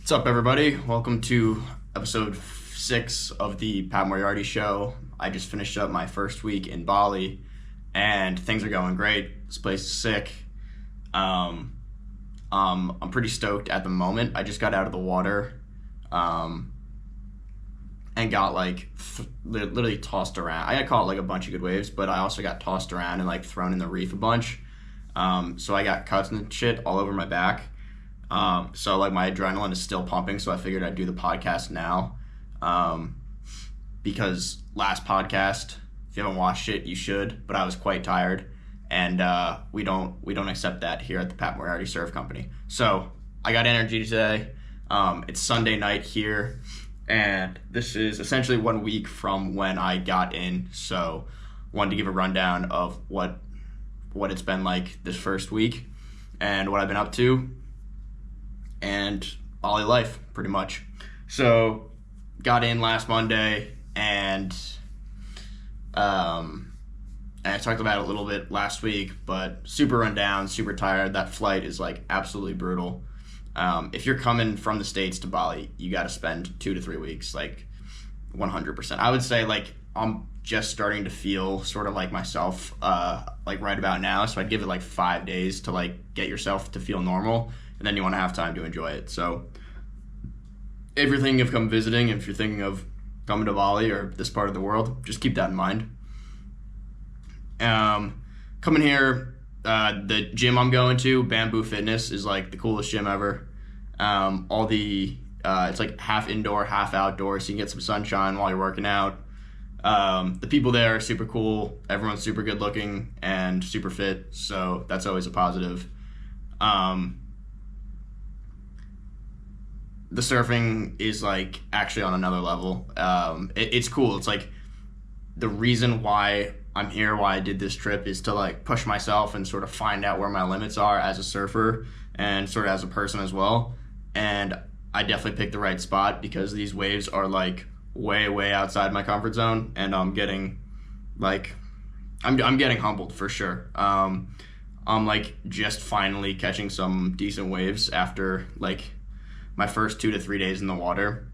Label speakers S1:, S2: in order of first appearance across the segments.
S1: What's up, everybody? Welcome to episode 6 of the Pat Moriarty Show. I just finished up my first week in Bali, and things are going great. This place is sick. I'm pretty stoked at the moment. I just got out of the water, and got literally tossed around. I got caught like a bunch of good waves, but I also got tossed around and like thrown in the reef a bunch. So I got cuts and shit all over my back. So like my adrenaline is still pumping, so I figured I'd do the podcast now. Because last podcast, if you haven't watched it, you should, but I was quite tired, and we don't accept that here at the Pat Moriarty Surf Company. So I got energy today. It's Sunday night here, and this is essentially 1 week from when I got in. So wanted to give a rundown of what it's been like this first week and what I've been up to. And Bali life, pretty much. So, got in last Monday, and I talked about it a little bit last week, but super run down, super tired. That flight is like absolutely brutal. If you're coming from the States to Bali, you got to spend 2 to 3 weeks, like 100%. I would say like I'm just starting to feel sort of like myself, like right about now. So I'd give it like 5 days to like get yourself to feel normal. And then you want to have time to enjoy it. So if you're thinking of come visiting, if you're thinking of coming to Bali or this part of the world, just keep that in mind. Coming here, the gym I'm going to, Bamboo Fitness, is like the coolest gym ever. It's like half indoor, half outdoor, so you can get some sunshine while you're working out. The people there are super cool. Everyone's super good looking and super fit, so that's always a positive. The surfing is like actually on another level. It's cool. It's like the reason why I'm here, why I did this trip, is to like push myself and sort of find out where my limits are as a surfer and sort of as a person as well. And I definitely picked the right spot because these waves are like way outside my comfort zone, and I'm getting humbled for sure. I'm like just finally catching some decent waves after like my first 2 to 3 days in the water.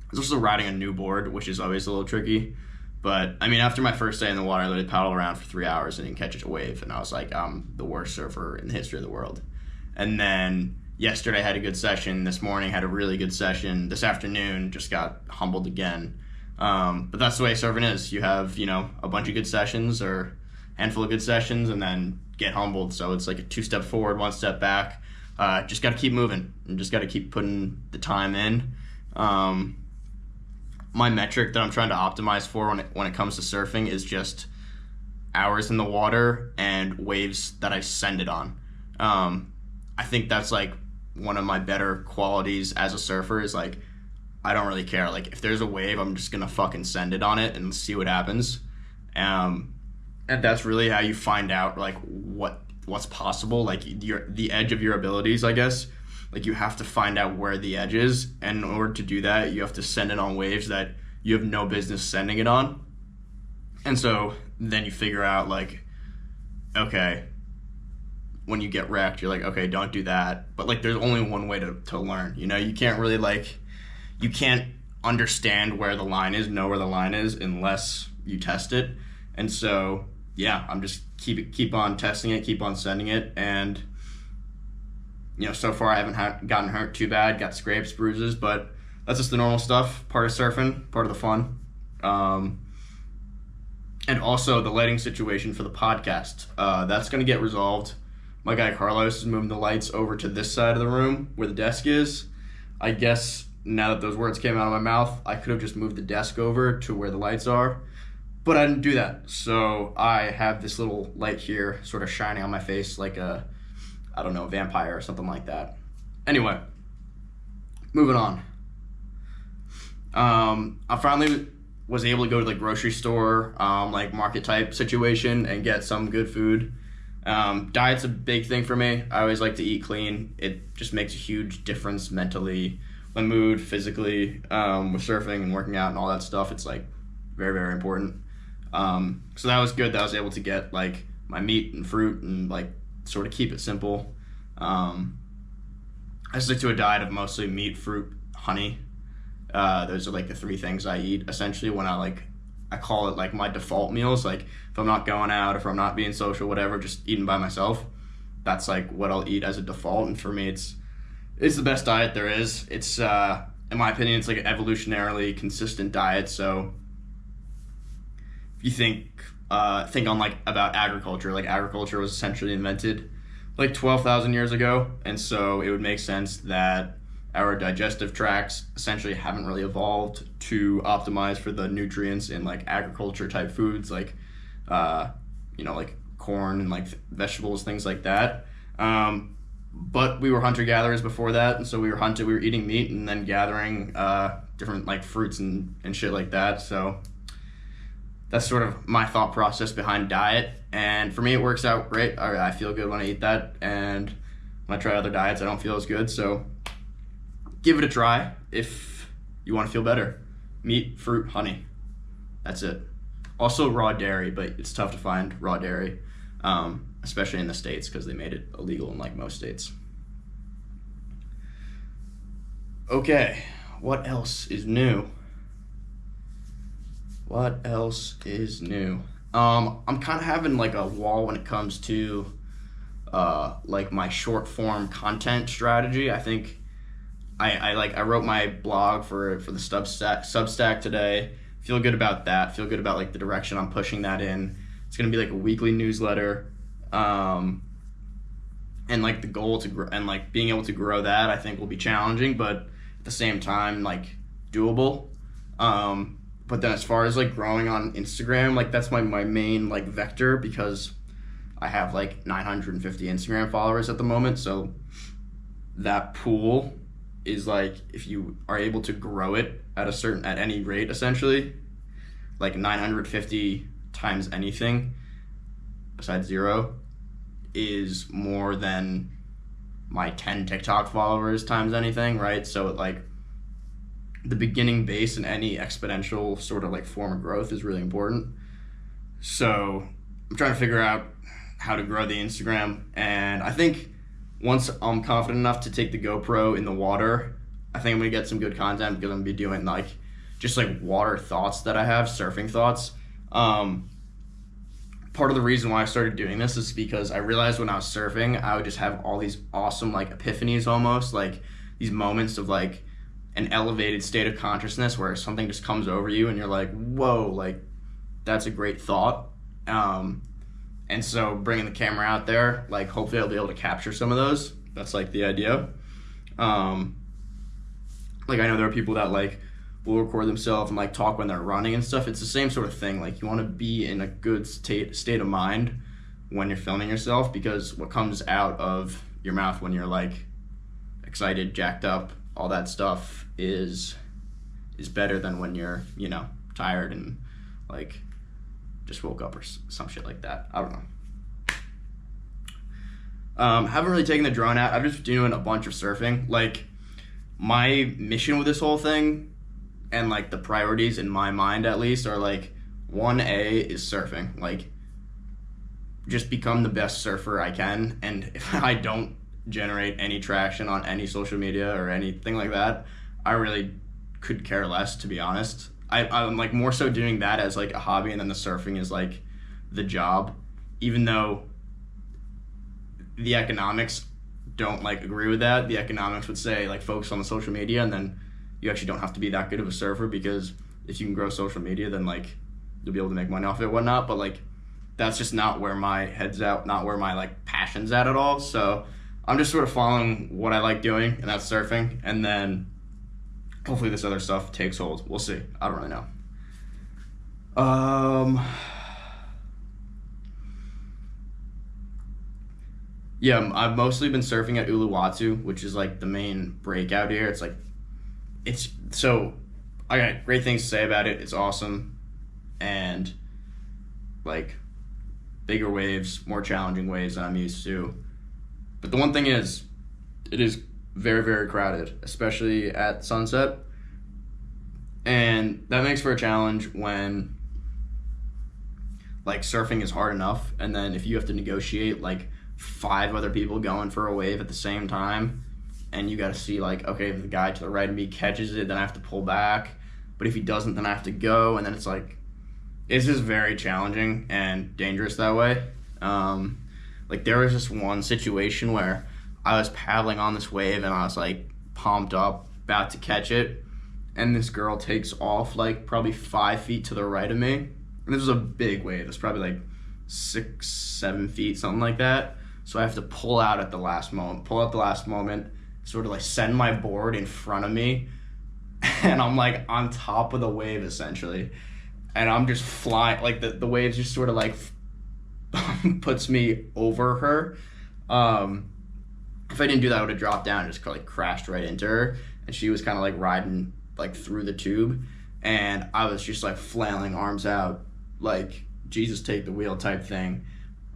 S1: I was also riding a new board, which is always a little tricky. But, I mean, after my first day in the water, I literally paddled around for 3 hours and didn't catch a wave. And I was like, I'm the worst surfer in the history of the world. And then yesterday I had a good session. This morning had a really good session. This afternoon just got humbled again. But that's the way surfing is. You have, a bunch of good sessions or a handful of good sessions and then get humbled. So it's like a 2-step forward, 1 step back. Just got to keep moving and just got to keep putting the time in. My metric that I'm trying to optimize for when it comes to surfing is just hours in the water and waves that I send it on. I think that's like one of my better qualities as a surfer is like, I don't really care. Like if there's a wave, I'm just going to fucking send it on it and see what happens. And that's really how you find out like what's possible, like the edge of your abilities, I guess. Like you have to find out where the edge is, and in order to do that, you have to send it on waves that you have no business sending it on. And so then you figure out like, okay, when you get wrecked, you're like, okay, don't do that. But like there's only one way to learn, you can't really you can't understand where the line is, know where the line is, unless you test it. And so yeah, I'm just keep on testing it, keep on sending it, and so far I haven't gotten hurt too bad, got scrapes, bruises, but that's just the normal stuff, part of surfing, part of the fun. And also the lighting situation for the podcast, that's going to get resolved. My guy Carlos is moving the lights over to this side of the room where the desk is. I guess now that those words came out of my mouth, I could have just moved the desk over to where the lights are. But I didn't do that, so I have this little light here sort of shining on my face like a vampire or something like that. Anyway, moving on. I finally was able to go to the grocery store, like market type situation, and get some good food. Diet's a big thing for me. I always like to eat clean. It just makes a huge difference mentally, my mood, physically, with surfing and working out and all that stuff. It's like very, very important. So that was good that I was able to get like my meat and fruit and like sort of keep it simple. I I stick to a diet of mostly meat, fruit, honey. Those are like the three things I eat essentially when I call it like my default meals. Like if I'm not going out, if I'm not being social, whatever, just eating by myself. That's like what I'll eat as a default. And for me, it's the best diet there is. It's in my opinion, it's like an evolutionarily consistent diet. So if you think on like about agriculture, like agriculture was essentially invented like 12,000 years ago, and so it would make sense that our digestive tracts essentially haven't really evolved to optimize for the nutrients in like agriculture type foods, like like corn and like vegetables, things like that. But we were hunter gatherers before that, and so we were eating meat and then gathering different like fruits and shit like that. So that's sort of my thought process behind diet, and for me it works out great. I feel good when I eat that, and when I try other diets I don't feel as good. So give it a try if you want to feel better. Meat, fruit, honey. That's it. Also raw dairy, but it's tough to find raw dairy, especially in the States because they made it illegal in like most states. Okay, what else is new? What else is new? I'm kind of having like a wall when it comes to like my short form content strategy. I think I wrote my blog for the Substack today. Feel good about that. Feel good about like the direction I'm pushing that in. It's gonna be like a weekly newsletter, and like the goal to and like being able to grow that I think will be challenging, but at the same time like doable. But then as far as like growing on Instagram, like that's my main like vector because I have like 950 Instagram followers at the moment. So that pool is like if you are able to grow it at any rate, essentially, like 950 times anything besides 0 is more than my 10 TikTok followers times anything, right? So it like the beginning base in any exponential sort of like form of growth is really important. So I'm trying to figure out how to grow the Instagram, and I think once I'm confident enough to take the GoPro in the water, I think I'm gonna get some good content because I'm gonna be doing like just like water thoughts that I have, surfing thoughts. Part of the reason why I started doing this is because I realized when I was surfing, I would just have all these awesome like epiphanies, almost like these moments of like an elevated state of consciousness where something just comes over you and you're like, whoa, like that's a great thought. And so bringing the camera out there, like hopefully I'll be able to capture some of those. That's like the idea. Like I know there are people that like will record themselves and like talk when they're running and stuff. It's the same sort of thing. Like you want to be in a good state of mind when you're filming yourself, because what comes out of your mouth when you're like excited, jacked up, all that stuff is better than when you're, tired and like just woke up or some shit like that. I don't know. Haven't really taken the drone out. I've just been doing a bunch of surfing. Like my mission with this whole thing and like the priorities in my mind at least are like 1A is surfing. Like just become the best surfer I can, and if I don't generate any traction on any social media or anything like that, I really could care less, to be honest. I'm like more so doing that as like a hobby, and then the surfing is like the job, even though the economics don't like agree with that. The economics would say like focus on the social media, and then you actually don't have to be that good of a surfer, because if you can grow social media, then like you'll be able to make money off it and whatnot. But like that's just not where my head's at, not where my like passion's at all. So I'm just sort of following what I like doing, and that's surfing, and then hopefully this other stuff takes hold. We'll see. I don't really know. Yeah, I've mostly been surfing at Uluwatu, which is like the main breakout here. I got great things to say about it. It's awesome, and like bigger waves, more challenging waves than I'm used to. But the one thing is, it is very, very crowded, especially at sunset. And that makes for a challenge when like surfing is hard enough, and then if you have to negotiate like 5 other people going for a wave at the same time, and you got to see like, okay, if the guy to the right of me catches it, then I have to pull back, but if he doesn't, then I have to go, and then it's like, it's just very challenging and dangerous that way. Like there was this one situation where I was paddling on this wave and I was like pumped up, about to catch it, and this girl takes off like probably 5 feet to the right of me. And this was a big wave. It's probably like 6-7 feet, something like that. So I have to pull out at the last moment, sort of like send my board in front of me, and I'm like on top of the wave essentially. And I'm just flying, like the waves just sort of like puts me over her. If I didn't do that, I would have dropped down and just like crashed right into her. And she was kind of like riding like through the tube. And I was just like flailing arms out, like Jesus take the wheel type thing,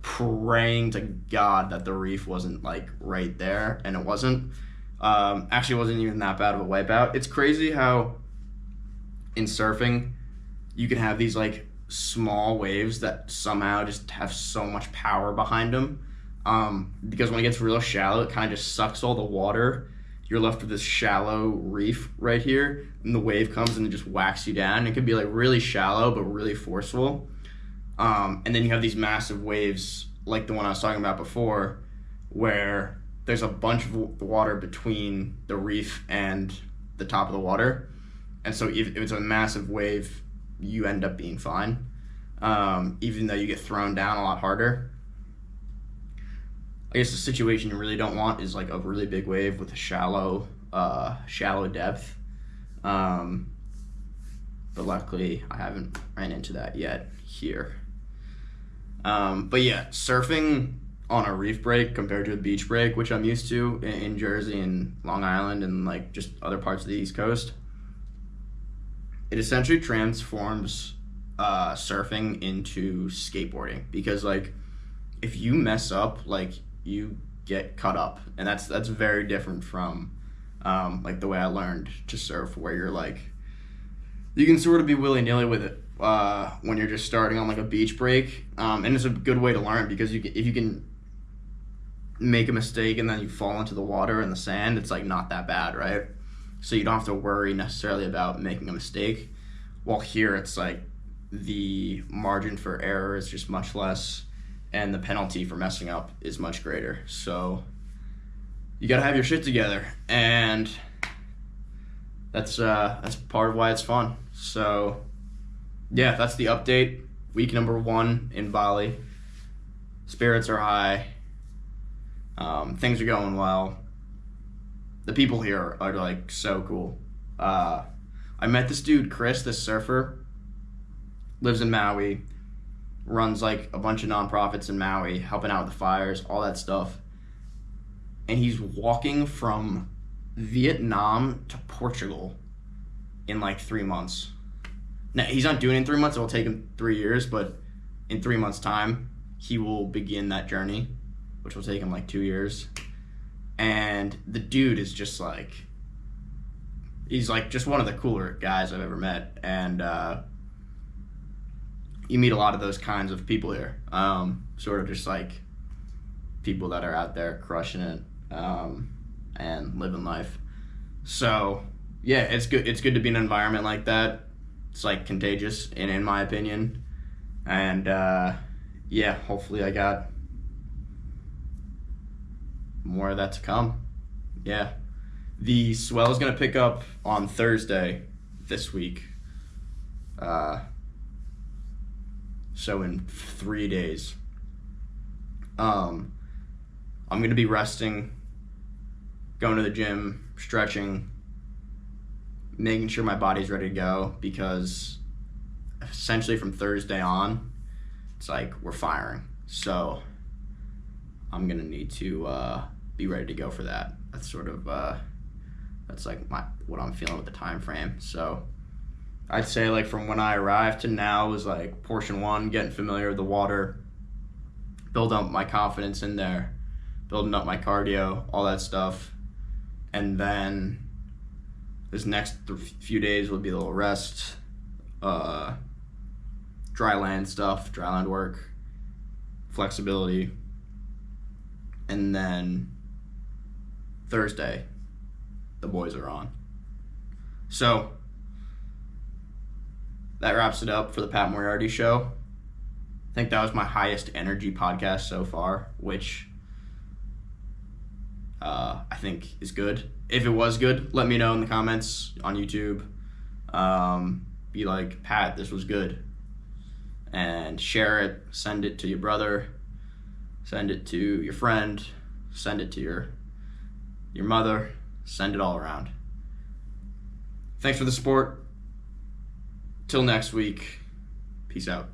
S1: praying to God that the reef wasn't like right there. And it wasn't. Actually, it wasn't even that bad of a wipeout. It's crazy how in surfing, you can have these like small waves that somehow just have so much power behind them. Because when it gets real shallow, it kind of just sucks all the water. You're left with this shallow reef right here, and the wave comes and it just whacks you down. It could be like really shallow, but really forceful. And then you have these massive waves, like the one I was talking about before, where there's a bunch of water between the reef and the top of the water. And so if it's a massive wave, you end up being fine, even though you get thrown down a lot harder. I guess the situation you really don't want is like a really big wave with a shallow depth. But luckily, I haven't ran into that yet here. But yeah, surfing on a reef break compared to a beach break, which I'm used to in Jersey and Long Island and like just other parts of the East Coast, it essentially transforms surfing into skateboarding, because like if you mess up, like you get cut up, and that's very different from like the way I learned to surf, where you're like you can sort of be willy-nilly with it when you're just starting on like a beach break, and it's a good way to learn, because if you can make a mistake and then you fall into the water and the sand, it's like not that bad, right? So you don't have to worry necessarily about making a mistake. While here, it's like the margin for error is just much less, and the penalty for messing up is much greater. So you gotta have your shit together, and that's part of why it's fun. So yeah, that's the update. Week number 1 in Bali. Spirits are high. Things are going well. The people here are like so cool. I met this dude, Chris, this surfer, lives in Maui, runs like a bunch of nonprofits in Maui, helping out with the fires, all that stuff. And he's walking from Vietnam to Portugal in like 3 months. Now, he's not doing it in 3 months. It will take him 3 years, but in 3 months' time, he will begin that journey, which will take him like 2 years. And the dude is just like, he's like just one of the cooler guys I've ever met. And you meet a lot of those kinds of people here. Sort of just like people that are out there crushing it and living life. So yeah, it's good. It's good to be in an environment like that. It's like contagious, in my opinion. And yeah, hopefully I got more of that to come. Yeah. The swell is going to pick up on Thursday this week. So in 3 days. I'm going to be resting, going to the gym, stretching, making sure my body's ready to go, because essentially from Thursday on, it's like we're firing. So I'm going to need to be ready to go for that. That's sort of that's like what I'm feeling with the time frame. So I'd say like from when I arrived to now was like portion 1, getting familiar with the water, build up my confidence in there, building up my cardio, all that stuff. And then this next few days will be a little rest, dry land stuff, dry land work, flexibility. And then Thursday the boys are on. So that wraps it up for the Pat Moriarty Show. I think that was my highest energy podcast so far, which I think is good. If it was good, let me know in the comments on YouTube. Be like, Pat, this was good. And share it. Send it to your brother. Send it to your friend. Send it to your mother. Send it all around. Thanks for the support. Till next week. Peace out.